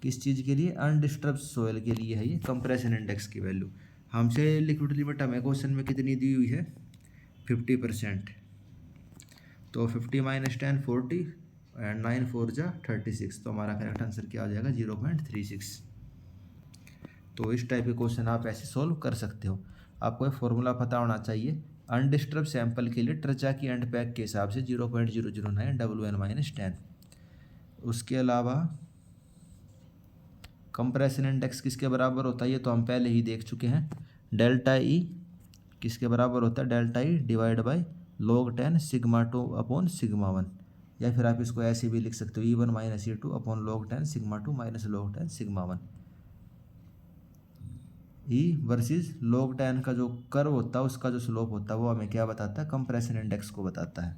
किस चीज़ के लिए अनडिस्टर्ब सोयल के लिए है ये कंप्रेशन इंडेक्स की वैल्यू। हमसे लिक्विड लिमिट हमें क्वेश्चन में कितनी दी हुई है 50%। तो 50 - 10 40 एंड 9 4 जा 36। तो हमारा करेक्ट आंसर क्या हो जाएगा 0.36। तो इस टाइप के क्वेश्चन आप ऐसे सोल्व कर सकते हो। आपको एक फॉर्मूला पता होना चाहिए अनडिस्टर्ब सैंपल के लिए ट्रचा की एंड पैक के हिसाब से 0.009 WL-10। उसके अलावा कंप्रेशन इंडेक्स किसके बराबर होता है ये तो हम पहले ही देख चुके हैं। डेल्टा ई किसके बराबर होता है delta E divide by log 10 sigma 2 upon sigma 1, या फिर आप इसको ऐसे भी लिख सकते हो E1 - E2 upon log 10 sigma 2 minus log 10 sigma 1। ई वर्सेस log 10 का जो कर्व होता है उसका जो स्लोप होता है वो हमें क्या बताता है कंप्रेशन इंडेक्स को बताता है।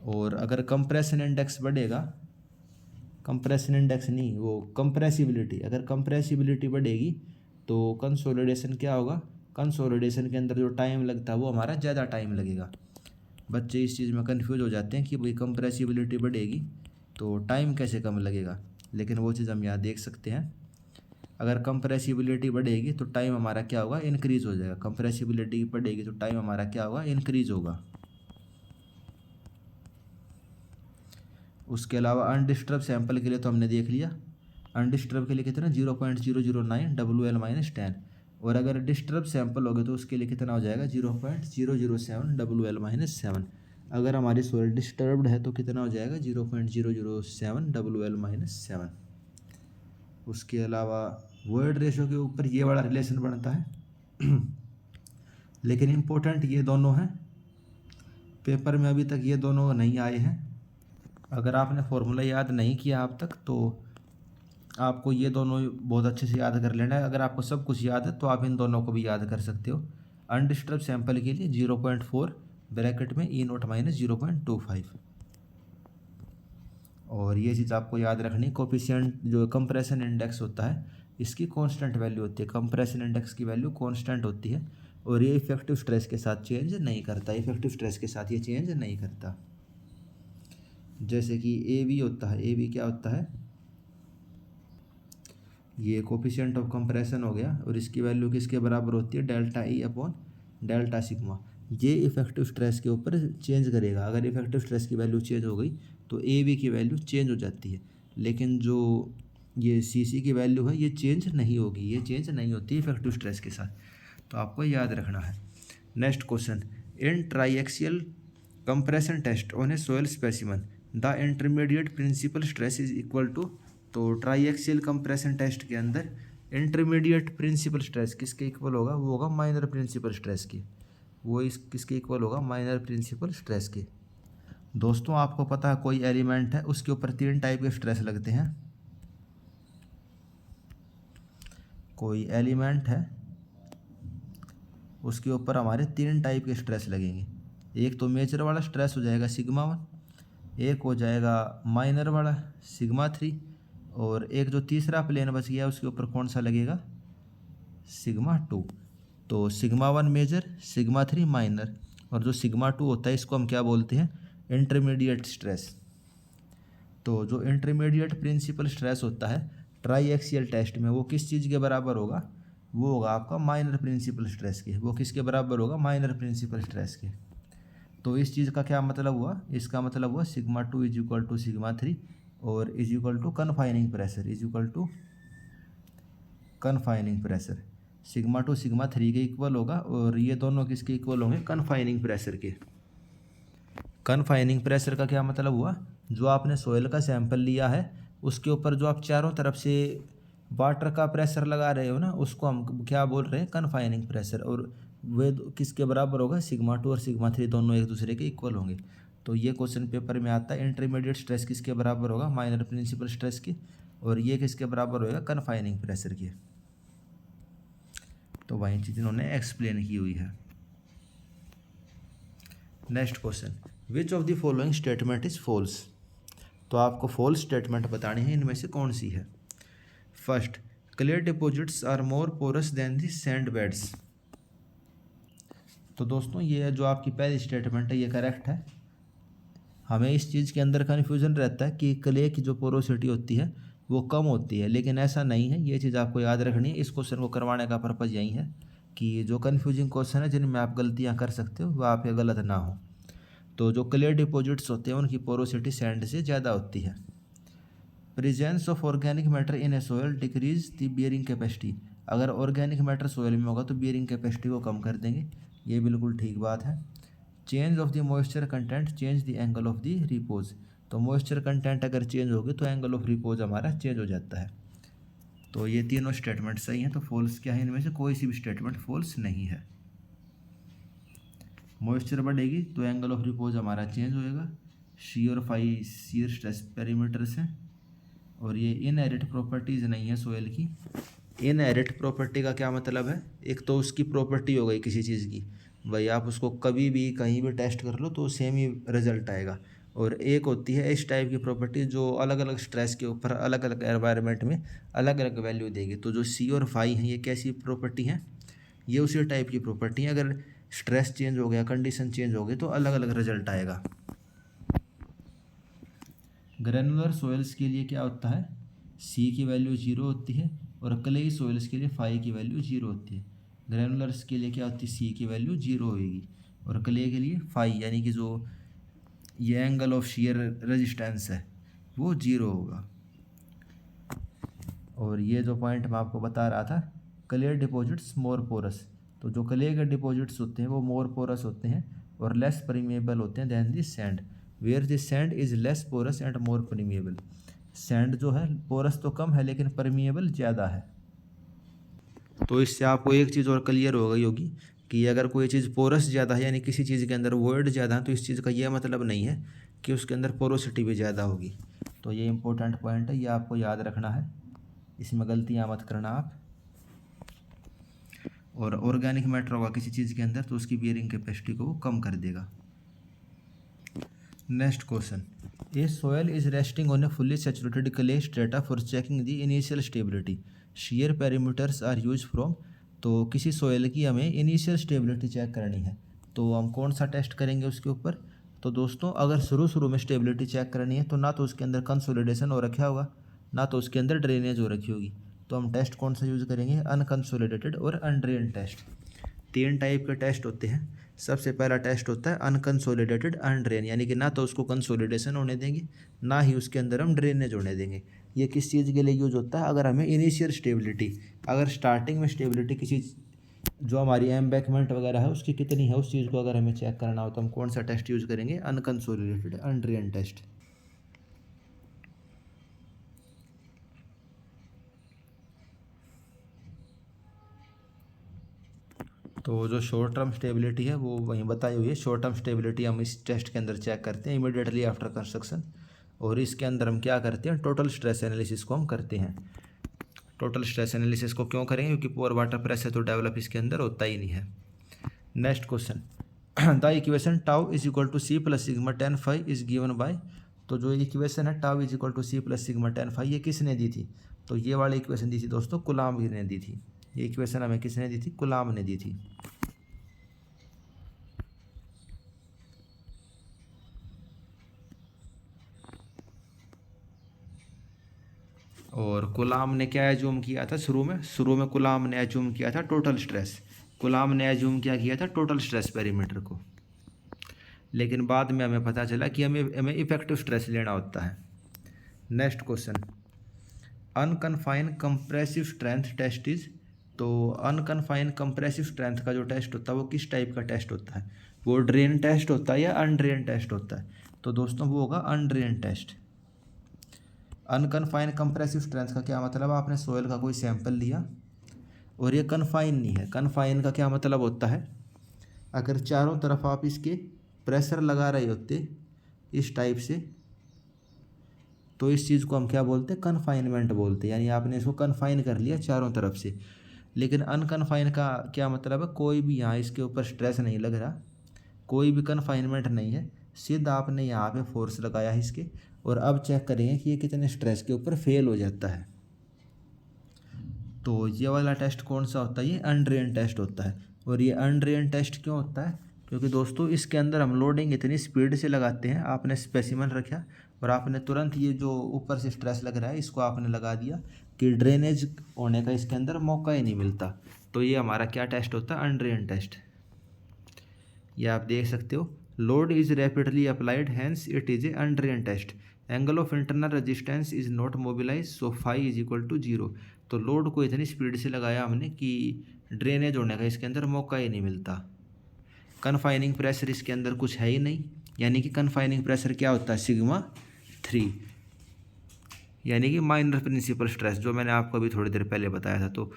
और अगर कंप्रेशन इंडेक्स बढ़ेगा, कंप्रेशन इंडेक्स नहीं वो कंप्रेसिबिलिटी, अगर कंप्रेसिबिलिटी बढ़ेगी तो कंसोलिडेशन क्या होगा, कंसोलिडेशन के अंदर जो टाइम लगता है वो हमारा ज़्यादा टाइम लगेगा। बच्चे इस चीज़ में कंफ्यूज हो जाते हैं कि भाई कंप्रेसिबिलिटी बढ़ेगी तो टाइम कैसे कम लगेगा, लेकिन वो चीज़ हम यहाँ देख सकते हैं। अगर कंप्रेसिबिलिटी बढ़ेगी तो टाइम हमारा क्या होगा इंक्रीज़ हो जाएगा। कंप्रेसिबिलिटी बढ़ेगी तो टाइम हमारा क्या होगा इंक्रीज़ होगा। उसके अलावा अनडिस्टर्ब सैंपल के लिए तो हमने देख लिया, अनडिस्टर्ब के लिए कितना 0.009 WL-10, और अगर डिस्टर्ब सैंपल होगे तो उसके लिए कितना हो जाएगा 0.007 WL-7। अगर हमारी सोइल डिस्टर्ब्ड है तो कितना हो जाएगा 0.007 WL-7। उसके अलावा वॉइड रेशो के ऊपर ये वाला रिलेशन बनता है लेकिन इम्पोर्टेंट ये दोनों हैं, पेपर में अभी तक ये दोनों नहीं आए हैं। अगर आपने फॉर्मूला याद नहीं किया अब तक तो आपको ये दोनों बहुत अच्छे से याद कर लेना है। अगर आपको सब कुछ याद है तो आप इन दोनों को भी याद कर सकते हो। अनडिस्टर्ब सैंपल के लिए 0.4 ब्रैकेट में E0 - 0.25, और ये चीज़ आपको याद रखनी कोफिशिएंट जो कंप्रेशन इंडेक्स होता है इसकी कांस्टेंट वैल्यू होती है। कंप्रेशन इंडेक्स की वैल्यू कांस्टेंट होती है और ये इफेक्टिव स्ट्रेस के साथ चेंज नहीं करता, इफेक्टिव स्ट्रेस के साथ ये चेंज नहीं करता। जैसे कि AB होता है, AB क्या होता है ये कोफिशिएंट ऑफ कंप्रेशन हो गया, और इसकी वैल्यू किसके बराबर होती है delta E upon delta sigma. ये इफेक्टिव स्ट्रेस के ऊपर चेंज करेगा। अगर इफेक्टिव स्ट्रेस की वैल्यू चेंज हो गई तो AB की वैल्यू चेंज हो जाती है, लेकिन जो ये CC की वैल्यू है ये चेंज नहीं होगी, ये चेंज नहीं होती इफेक्टिव स्ट्रेस के साथ। तो आपको याद रखना है। Next question, in triaxial compression test on a soil specimen the intermediate principal stress is equal to. तो ट्राईएक्सियल कंप्रेशन टेस्ट के अंदर इंटरमीडिएट प्रिंसिपल स्ट्रेस किसके इक्वल होगा, वो होगा माइनर प्रिंसिपल स्ट्रेस के। वो इस किसके इक्वल होगा माइनर प्रिंसिपल स्ट्रेस के। दोस्तों आपको पता है कोई एलिमेंट है उसके ऊपर 3 टाइप के स्ट्रेस लगते हैं। कोई एलिमेंट है उसके ऊपर हमारे 3 टाइप के स्ट्रेस लगेंगे। एक तो मेजर वाला स्ट्रेस हो जाएगा सिग्मा 1, एक हो जाएगा माइनर वाला सिग्मा 3, और एक जो तीसरा प्लेन बच गया उसके ऊपर कौन सा लगेगा सिग्मा 2। तो सिग्मा 1 मेजर, सिग्मा 3 माइनर, और जो सिग्मा 2 होता है इसको हम क्या बोलते हैं इंटरमीडिएट स्ट्रेस। तो जो इंटरमीडिएट प्रिंसिपल स्ट्रेस होता है ट्राईएक्सियल टेस्ट में वो किस चीज़ के बराबर होगा, वो होगा आपका माइनर प्रिंसिपल स्ट्रेस के। वो किसके बराबर होगा माइनर प्रिंसिपल स्ट्रेस के। तो इस चीज़ का क्या मतलब हुआ, इसका मतलब हुआ sigma 2 is equal to sigma 3 और is equal to confining pressure, is equal to confining pressure. Sigma 2 sigma 3 के इक्वल होगा और ये दोनों किसके इक्वल होंगे कन्फाइनिंग प्रेशर के। कन्फाइनिंग प्रेशर का क्या मतलब हुआ, जो आपने सोयल का सैंपल लिया है उसके ऊपर जो आप चारों तरफ से वाटर का प्रेशर लगा रहे हो ना उसको हम क्या बोल रहे हैं कन्फाइनिंग प्रेशर, और वे किसके बराबर होगा सिग्मा 2 और सिग्मा 3 दोनों एक दूसरे के इक्वल होंगे। तो ये क्वेश्चन पेपर में आता है इंटरमीडिएट स्ट्रेस किसके बराबर होगा माइनर प्रिंसिपल स्ट्रेस की, और ये किसके बराबर होगा कन्फाइनिंग प्रेशर की। तो वही चीज़ इन्होंने एक्सप्लेन की हुई है। Next question, which of the following statement is false. तो तो आपको फॉल्स स्टेटमेंट बतानी है, इनमें से कौन सी है। First, clay deposits are more porous than the sand beds. तो दोस्तों ये जो आपकी पहली स्टेटमेंट है ये करेक्ट है। हमें इस चीज़ के अंदर कन्फ्यूज़न रहता है कि क्ले की जो पोरोसिटी होती है वो कम होती है, लेकिन ऐसा नहीं है। ये चीज़ आपको याद रखनी है। इस क्वेश्चन को करवाने का पर्पज़ यही है कि जो कन्फ्यूजिंग क्वेश्चन है जिनमें आप गलतियाँ कर सकते हो वह आप गलत ना हो। तो जो क्ले डिपॉजिट्स होते हैं उनकी पोरोसिटी सैंड से ज़्यादा होती है। Presence of organic matter in A soil decrease the bearing capacity. अगर ऑर्गेनिक मैटर सोयल में होगा तो बियरिंग कैपेसिटी को कम कर देंगे, ये बिल्कुल ठीक बात है। Change of the moisture content change the angle of the repose. तो मॉइस्चर कंटेंट अगर चेंज होगी तो एंगल ऑफ रिपोज हमारा चेंज हो जाता है। तो ये तीनों स्टेटमेंट सही हैं। तो फॉल्स क्या है, इनमें से कोई सी भी स्टेटमेंट फॉल्स नहीं है। मॉइस्चर बढ़ेगी तो एंगल ऑफ रिपोज हमारा चेंज होएगा। शी और फाई शियर स्ट्रेस पैरामीटर्स हैं। और ये इनहेरिट प्रॉपर्टीज़ नहीं है सोयल की। इनहेरिट प्रॉपर्टी का क्या मतलब है, एक तो उसकी प्रॉपर्टी हो गई किसी चीज़ की, भाई आप उसको कभी भी कहीं भी टेस्ट कर लो तो सेम ही रिजल्ट आएगा। और एक होती है इस टाइप की प्रॉपर्टी जो अलग अलग स्ट्रेस के ऊपर अलग अलग एनवायरनमेंट में अलग अलग वैल्यू देगी। तो जो सी और फाई हैं ये कैसी प्रॉपर्टी हैं, ये उसी टाइप की प्रॉपर्टी है। अगर स्ट्रेस चेंज हो गया, कंडीशन चेंज हो गई तो अलग अलग रिजल्ट आएगा। ग्रेनुलर सोइल्स के लिए क्या होता है, सी की वैल्यू 0 होती है और क्लेई सोइल्स के लिए फाई की वैल्यू 0 होती है। ग्रेनुलर्स के लिए क्या होती है, सी की वैल्यू 0 होगी और क्ले के लिए फाई, यानी कि जो ये एंगल ऑफ शियर रेजिस्टेंस है वो 0 होगा। और ये जो पॉइंट मैं आपको बता रहा था, क्ले डिपॉजिट्स मोर पोरस। तो जो क्ले के डिपॉजिट्स होते हैं वो मोर पोरस होते हैं और लेस परमिएबल होते हैं than the sand, where the sand is less porous and more permeable. Sand जो है पोरस तो कम है लेकिन परमिएबल ज़्यादा है। तो इससे आपको एक चीज़ और क्लियर हो गई होगी कि अगर कोई चीज़ पोरस ज़्यादा है यानी किसी चीज़ के अंदर वॉइड ज़्यादा है तो इस चीज़ का यह मतलब नहीं है कि उसके अंदर पोरोसिटी भी ज़्यादा होगी। तो ये इंपॉर्टेंट पॉइंट है, ये आपको याद रखना है, इसमें गलतियाँ मत करना आप। और ऑर्गेनिक मैटर होगा किसी चीज़ के अंदर तो उसकी बियरिंग कैपेसिटी को वो कम कर देगा। Next question, a soil is resting on a fully saturated clay strata for checking the initial stability, shear parameters are use from. तो किसी सोयल की हमें इनिशियल स्टेबिलिटी चेक करनी है तो हम कौन सा टेस्ट करेंगे उसके ऊपर। तो दोस्तों अगर शुरू में स्टेबिलिटी चेक करनी है तो ना तो उसके अंदर कंसोलिडेशन हो रखा होगा ना तो उसके अंदर ड्रेनेज हो रखी होगी। तो हम टेस्ट कौन सा यूज़ करेंगे, अनकंसोलिडेटेड और अनड्रेन टेस्ट। 3 टाइप के टेस्ट होते हैं। सबसे पहला टेस्ट होता है अनकंसोलिडेटेड अनड्रेन, यानी कि ना तो उसको कंसोलिडेशन होने देंगे ना ही उसके अंदर हम ड्रेनेज होने देंगे। ये किस चीज़ के लिए यूज होता है, अगर हमें इनिशियल स्टेबिलिटी, अगर स्टार्टिंग में स्टेबिलिटी किसी जो हमारी एम्बैकमेंट वगैरह है उसकी कितनी है उस चीज़ को अगर हमें चेक करना हो तो हम कौन सा टेस्ट यूज़ करेंगे, अनकंसोलिडेटेड अनड्रेन टेस्ट। तो जो शॉर्ट टर्म स्टेबिलिटी है वो वहीं बताई हुई है। शॉर्ट टर्म स्टेबिलिटी हम इस टेस्ट के अंदर चेक करते हैं इमीडिएटली आफ्टर कंस्ट्रक्शन, और इसके अंदर हम क्या करते हैं, टोटल स्ट्रेस एनालिसिस को हम करते हैं। टोटल स्ट्रेस एनालिसिस को क्यों करेंगे, क्योंकि पुअर वाटर प्रेशर तो डेवलप इसके अंदर होता ही नहीं है। Next question, the equation tau is equal to C plus sigma tan phi is given by. तो जो इक्वेशन है tau is equal to C plus sigma tan phi ये किसने दी थी, तो ये वाली इक्वेशन दी थी दोस्तों कुलाम ने दी थी। ये इक्वेशन हमें किसने दी थी, कुलाम ने दी थी। और कुलाम ने क्या एज्यूम किया था, शुरू में कुलाम ने एज्यूम किया था टोटल स्ट्रेस। कुलाम ने एज्यूम क्या किया था, टोटल स्ट्रेस पेरीमीटर को। लेकिन बाद में हमें पता चला कि हमें इफेक्टिव स्ट्रेस लेना होता है। Next question, unconfined compressive strength test is. तो अनकन्फाइन कंप्रेसिव स्ट्रेंथ का जो टेस्ट होता है वो किस टाइप का टेस्ट होता है, वो ड्रेन टेस्ट होता है या अनड्रेन टेस्ट होता है। तो दोस्तों वो होगा अनड्रेन टेस्ट। अनकन्फाइन कंप्रेसिव स्ट्रेंथ का क्या मतलब, आपने सोयल का कोई सैंपल लिया और ये कन्फाइन नहीं है। कन्फाइन का क्या मतलब होता है, अगर चारों तरफ आप इसके प्रेशर लगा रहे होते इस टाइप से तो इस चीज़ को हम क्या बोलते हैं, कन्फाइनमेंट बोलते हैं, यानी आपने इसको कन्फाइन कर लिया चारों तरफ से। लेकिन अनकन्फाइन का क्या मतलब है, कोई भी यहाँ इसके ऊपर स्ट्रेस नहीं लग रहा, कोई भी कन्फाइनमेंट नहीं है, सीधा आपने यहाँ पे फोर्स लगाया है इसके, और अब चेक करेंगे कि ये कितने स्ट्रेस के ऊपर फेल हो जाता है। तो ये वाला टेस्ट कौन सा होता है, ये अनड्रेन टेस्ट होता है। और ये अनड्रेन टेस्ट क्यों होता है, क्योंकि दोस्तों इसके अंदर हम लोडिंग इतनी स्पीड से लगाते हैं। आपने स्पेसिमन रखा और आपने तुरंत ये जो ऊपर से स्ट्रेस लग रहा है इसको आपने लगा दिया कि ड्रेनेज होने का इसके अंदर मौका ही नहीं मिलता। तो ये हमारा क्या टेस्ट होता है, अनड्रेन टेस्ट। ये आप देख सकते हो, load is rapidly applied hence it is a undrained test, angle of internal resistance is not mobilise so phi is equal to zero. तो लोड को इतनी स्पीड से लगाया हमने कि ड्रेनेज होने का इसके अंदर मौका ही नहीं मिलता। कन्फाइनिंग प्रेशर इसके अंदर कुछ है ही नहीं, यानी कि कन्फाइनिंग प्रेशर क्या होता है, सिग्मा 3, यानी कि माइनर प्रिंसिपल स्ट्रेस, जो मैंने आपको अभी थोड़ी देर पहले बताया था। तो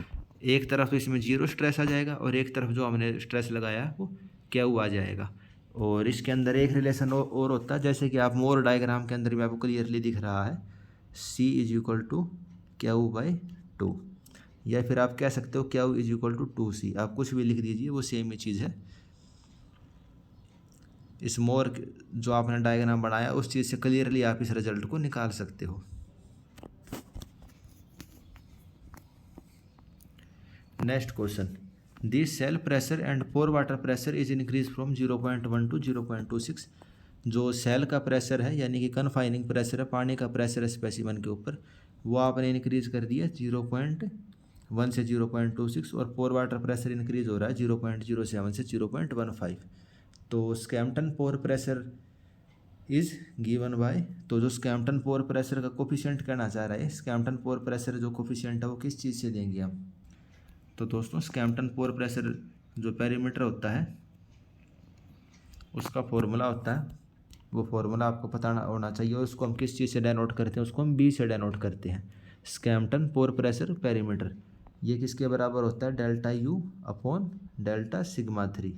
एक तरफ तो इसमें जीरो स्ट्रेस आ जाएगा और एक तरफ जो हमने स्ट्रेस लगाया है वो क्यू आ जाएगा। और इसके अंदर एक रिलेशन और होता है, जैसे कि आप मोर डायग्राम के अंदर भी आपको क्लियरली दिख रहा है, C is equal to Q by 2, या फिर आप कह सकते हो Q is equal to 2C, आप कुछ भी लिख दीजिए वो सेम ही चीज़ है। इस मोर जो आपने डायग्राम बनाया उस चीज़ से क्लियरली आप इस रिजल्ट को निकाल सकते हो। Next question, this cell pressure and pore water pressure is increase from 0.1 to 0.26। जो सेल का प्रेशर है यानी कि कन्फाइनिंग प्रेशर है, पानी का प्रेशर है स्पेसिमन के ऊपर, वो आपने इंक्रीज कर दिया 0.1 से 0.26, और पोर वाटर प्रेशर इंक्रीज हो रहा है 0.07 से 0.15। तो Skempton pore pressure is given by, तो जो स्कैम्पटन पोर प्रेशर का कोफिशिएंट कहना चाह रहा है, स्कैम्पटन पोर प्रेशर जो कोफिशिएंट है वो किस चीज़ से देंगे हम। तो दोस्तों स्कैम्पटन पोर प्रेशर जो पेरीमीटर होता है उसका फॉर्मूला होता है, वो फॉर्मूला आपको पता होना चाहिए। और उसको हम किस चीज़ से डेनोट करते हैं, उसको हम बी से डेनोट करते हैं, स्कैम्पटन पोर प्रेशर पेरीमीटर। ये किसके बराबर होता है, delta U upon delta sigma 3,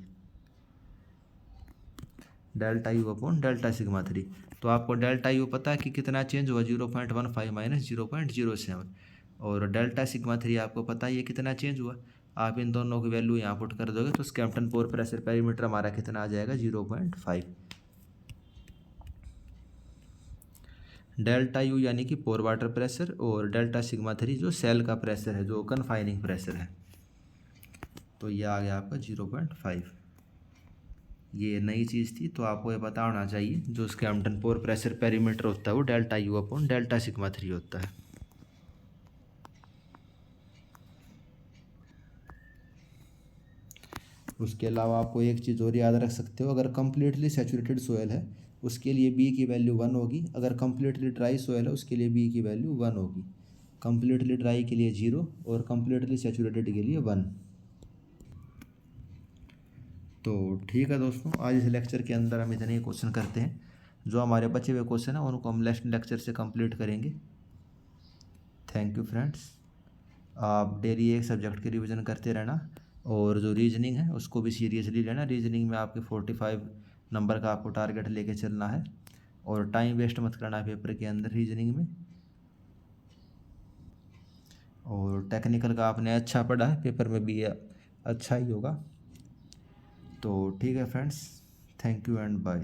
delta U upon delta sigma 3। तो आपको डेल्टा यू पता है कि कितना चेंज हुआ, 0.15 माइनस 0.07, और डेल्टा सिग्मा 3 आपको पता है ये कितना चेंज हुआ। आप इन दोनों की वैल्यू यहाँ पुट कर दोगे तो स्कैम्पटन पोर प्रेशर पेरीमीटर हमारा कितना आ जाएगा, 0.5। डेल्टा यू यानी कि पोर वाटर प्रेशर, और डेल्टा सिग्मा 3 जो सेल का प्रेशर है, जो कन्फाइनिंग प्रेशर है। तो ये आ गया आपका 0.5। ये नई चीज़ थी, तो आपको ये पता होना चाहिए जो स्कैम्पटन पोर प्रेशर पेरीमीटर होता है वो delta U upon delta sigma 3 होता है। उसके अलावा आपको एक चीज़ और याद रख सकते हो, अगर कम्प्लीटली सैचुरेटेड सोयल है उसके लिए बी की वैल्यू 1 होगी, अगर कम्प्लीटली ड्राई सोयल है उसके लिए बी की वैल्यू 1 होगी। कम्प्लीटली ड्राई के लिए 0 और कम्प्लीटली सैचुरेटेड के लिए 1। तो ठीक है दोस्तों, आज इस लेक्चर के अंदर हम इतने ही क्वेश्चन करते हैं। जो हमारे बचे हुए क्वेश्चन हैं उनको हम नेक्स्ट लेक्चर से कंप्लीट करेंगे। Thank you friends. आप डेली एक सब्जेक्ट की रिवीजन करते रहना, और जो रीजनिंग है उसको भी सीरियसली लेना। रीजनिंग में आपके 45 नंबर का आपको टारगेट लेके चलना है, और टाइम वेस्ट मत करना पेपर के अंदर रीजनिंग में। और टेक्निकल का आपने अच्छा पढ़ा है, पेपर में भी अच्छा ही होगा। तो ठीक है friends, thank you and bye.